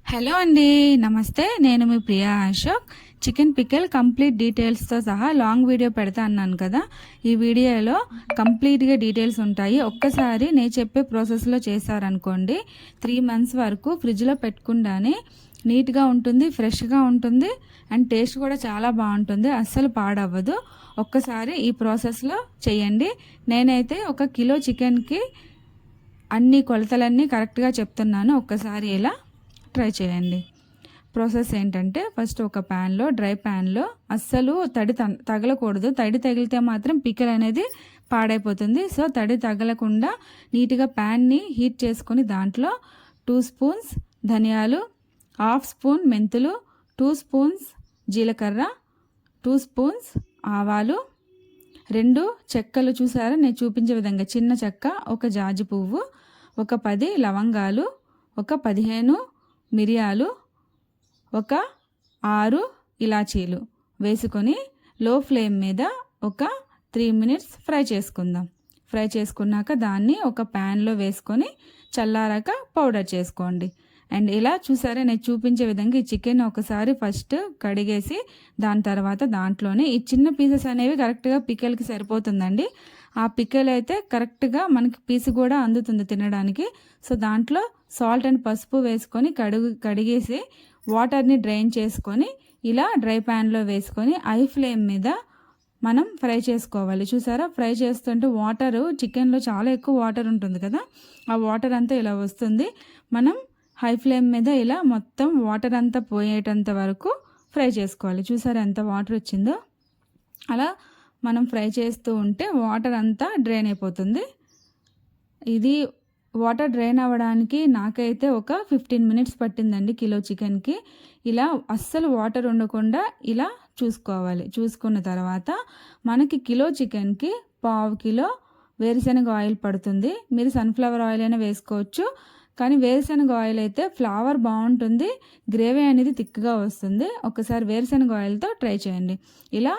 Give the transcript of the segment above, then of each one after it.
Hello అండి, నమస్తే. నేను మీ Priya Ashok. Chicken pickle complete డీటెయిల్స్తో సహా లాంగ్ వీడియో పెడతా అన్నాను కదా. ఈ వీడియోలో కంప్లీట్గా డీటెయిల్స్ ఉంటాయి. ఒక్కసారి నేను చెప్పే ప్రాసెస్లో చేశారనుకోండి 3 months వరకు ఫ్రిడ్జ్లో పెట్టకుండానే నీట్గా ఉంటుంది, ఫ్రెష్గా ఉంటుంది అండ్ టేస్ట్ కూడా చాలా బాగుంటుంది, అస్సలు పాడవ్వదు. ఒక్కసారి ఈ ప్రాసెస్లో చేయండి. నేనైతే 1 కిలో చికెన్కి అన్ని కొలతలన్నీ కరెక్ట్గా చెప్తున్నాను. ఒక్కసారి ఇలా ట్రై చేయండి. ప్రాసెస్ ఏంటంటే, ఫస్ట్ ఒక ప్యాన్లో, డ్రై ప్యాన్లో, అస్సలు తడి తగలకూడదు. తడి తగిలితే మాత్రం పికిల్ అనేది పాడైపోతుంది. సో తడి తగలకుండా నీట్గా ప్యాన్ని హీట్ చేసుకొని దాంట్లో 2 స్పూన్స్ ధనియాలు, 1/2 స్పూన్ మెంతులు, 2 స్పూన్స్ జీలకర్ర, 2 స్పూన్స్ ఆవాలు, 2 చెక్కలు చూసారా నేను చూపించే విధంగా, చిన్న చెక్క, ఒక జాజి పువ్వు, ఒక 10 లవంగాలు, ఒక 15 మిరియాలు, ఒక 6 ఇలాచీలు వేసుకొని లో ఫ్లేమ్ మీద ఒక 3 minutes ఫ్రై చేసుకుందాం. ఫ్రై చేసుకున్నాక దాన్ని ఒక ప్యాన్లో వేసుకొని చల్లారాక పౌడర్ చేసుకోండి. అండ్ ఇలా చూసారా నేను చూపించే విధంగా ఈ చికెన్ ఒకసారి ఫస్ట్ కడిగేసి దాని తర్వాత దాంట్లోనే ఈ చిన్న పీసెస్ అనేవి కరెక్ట్గా పికిల్కి సరిపోతుందండి. ఆ పికిల్ అయితే కరెక్ట్గా మనకి పీస్ కూడా అందుతుంది తినడానికి. సో దాంట్లో సాల్ట్ అండ్ పసుపు వేసుకొని కడిగేసి వాటర్ని డ్రైన్ చేసుకొని ఇలా డ్రై ప్యాన్లో వేసుకొని ఐ ఫ్లేమ్ మీద మనం ఫ్రై చేసుకోవాలి. చూసారా ఫ్రై చేస్తుంటే వాటరు, చికెన్లో చాలా ఎక్కువ వాటర్ ఉంటుంది కదా, ఆ వాటర్ అంతా ఇలా వస్తుంది. మనం హై ఫ్లేమ్ మీద ఇలా మొత్తం వాటర్ అంతా పోయేటంత వరకు ఫ్రై చేసుకోవాలి. చూసారా ఎంత వాటర్ వచ్చిందో. అలా మనం ఫ్రై చేస్తూ ఉంటే వాటర్ అంతా డ్రైన్ అయిపోతుంది. ఇది వాటర్ డ్రైన్ అవ్వడానికి నాకైతే ఒక 15 minutes పట్టిందండి కిలో చికెన్కి. ఇలా అస్సలు వాటర్ ఉండకుండా ఇలా చూసుకోవాలి. చూసుకున్న తర్వాత మనకి కిలో చికెన్కి 1/2 కిలో వేరుశనగ ఆయిల్ పడుతుంది. మీరు సన్ఫ్లవర్ ఆయిల్ అయినా వేసుకోవచ్చు, కానీ వేరుశనగ ఆయిల్ అయితే ఫ్లేవర్ బాగుంటుంది, గ్రేవీ అనేది థిక్గా వస్తుంది. ఒకసారి వేరుశనగ ఆయిల్తో ట్రై చేయండి. ఇలా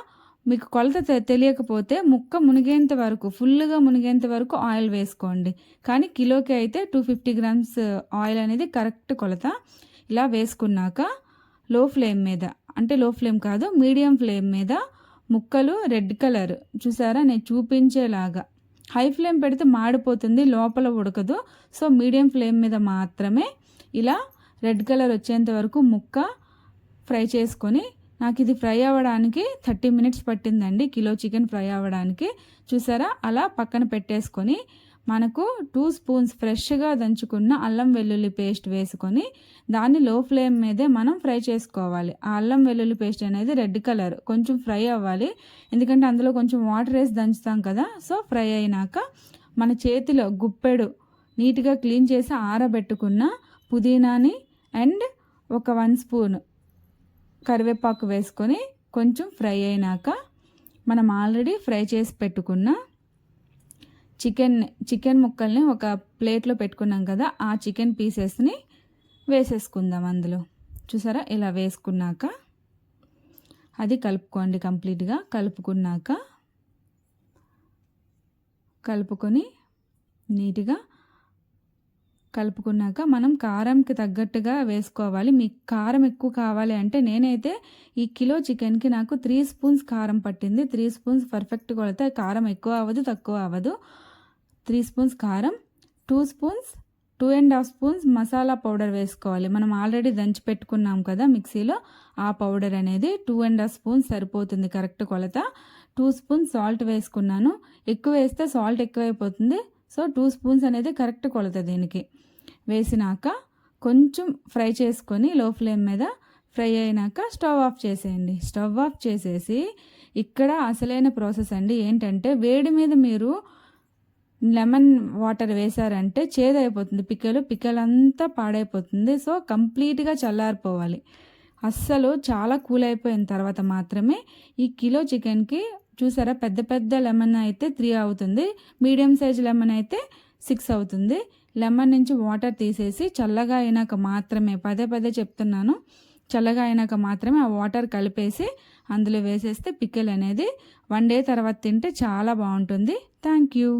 మీకు కొలత తెలియకపోతే ముక్క మునిగేంత వరకు, ఫుల్గా మునిగేంత వరకు ఆయిల్ వేసుకోండి. కానీ కిలోకి అయితే 250 grams ఆయిల్ అనేది కరెక్ట్ కొలత. ఇలా వేసుకున్నాక లో ఫ్లేమ్ మీద, అంటే లో ఫ్లేమ్ కాదు మీడియం ఫ్లేమ్ మీద ముక్కలు రెడ్ కలర్ చూసారా నేను చూపించేలాగా, హై ఫ్లేమ్ పెడితే మాడిపోతుంది, లోపల ఉడకదు. సో మీడియం ఫ్లేమ్ మీద మాత్రమే ఇలా రెడ్ కలర్ వచ్చేంత వరకు ముక్క ఫ్రై చేసుకొని, నాకు ఇది ఫ్రై అవ్వడానికి 30 minutes పట్టిందండి కిలో చికెన్ ఫ్రై అవ్వడానికి. చూసారా అలా పక్కన పెట్టేసుకొని మనకు 2 స్పూన్స్ ఫ్రెష్గా దంచుకున్న అల్లం వెల్లుల్లి పేస్ట్ వేసుకొని దాన్ని లో ఫ్లేమ్ మీదే మనం ఫ్రై చేసుకోవాలి. ఆ అల్లం వెల్లుల్లి పేస్ట్ అనేది రెడ్ కలర్ కొంచెం ఫ్రై అవ్వాలి, ఎందుకంటే అందులో కొంచెం వాటర్ వేసి దంచుతాం కదా. సో ఫ్రై అయినాక మన చేతిలో గుప్పెడు నీట్గా క్లీన్ చేసి ఆరబెట్టుకున్న పుదీనాని అండ్ ఒక 1 స్పూన్ కరివేపాకు వేసుకొని కొంచెం ఫ్రై అయినాక మనం ఆల్రెడీ ఫ్రై చేసి పెట్టుకున్న చికెన్ ముక్కల్ని ఒక ప్లేట్లో పెట్టుకున్నాం కదా, ఆ చికెన్ పీసెస్ని వేసేసుకుందాం అందులో. చూసారా ఇలా వేసుకున్నాక అది కలుపుకోండి. కంప్లీట్గా కలుపుకొని నీట్గా కలుపుకున్నాక మనం కారంకి తగ్గట్టుగా వేసుకోవాలి. మీకు కారం ఎక్కువ కావాలి అంటే, నేనైతే ఈ కిలో చికెన్కి నాకు 3 స్పూన్స్ కారం పట్టింది. 3 స్పూన్స్ పర్ఫెక్ట్ కొలత. కారం ఎక్కువ అవ్వదు, తక్కువ అవ్వదు. 3 స్పూన్స్ కారం, 2 స్పూన్స్ 2.5 స్పూన్స్ మసాలా పౌడర్ వేసుకోవాలి. మనం ఆల్రెడీ దంచి పెట్టుకున్నాం కదా మిక్సీలో, ఆ పౌడర్ అనేది 2.5 స్పూన్స్ సరిపోతుంది కరెక్ట్ కొలత. 2 స్పూన్స్ సాల్ట్ వేసుకున్నాను. ఎక్కువ వేస్తే సాల్ట్ ఎక్కువైపోతుంది. సో 2 స్పూన్స్ అనేది కరెక్ట్ కొలత దీనికి. వేసినాక కొంచెం ఫ్రై చేసుకొని లో ఫ్లేమ్ మీద ఫ్రై అయినాక స్టవ్ ఆఫ్ చేసేయండి. స్టవ్ ఆఫ్ చేసేసి ఇక్కడ అసలైన ప్రాసెస్ అండి ఏంటంటే, వేడి మీద మీరు లెమన్ వాటర్ వేశారంటే చేదైపోతుంది పిక్కలు అంతా పాడైపోతుంది. సో కంప్లీట్గా చల్లారిపోవాలి. అస్సలు చాలా కూల్ అయిపోయిన తర్వాత మాత్రమే ఈ కిలో చికెన్కి చూసారా పెద్ద లెమన్ అయితే 3 అవుతుంది, మీడియం సైజ్ లెమన్ అయితే 6 అవుతుంది. లెమన్ నుంచి వాటర్ తీసేసి చల్లగా అయినాక మాత్రమే, పదే చెప్తున్నాను, చల్లగా అయినాక మాత్రమే ఆ వాటర్ కలిపేసి అందులో వేసేస్తే పికిల్ అనేది 1 day తర్వాత తింటే చాలా బాగుంటుంది. Thank you.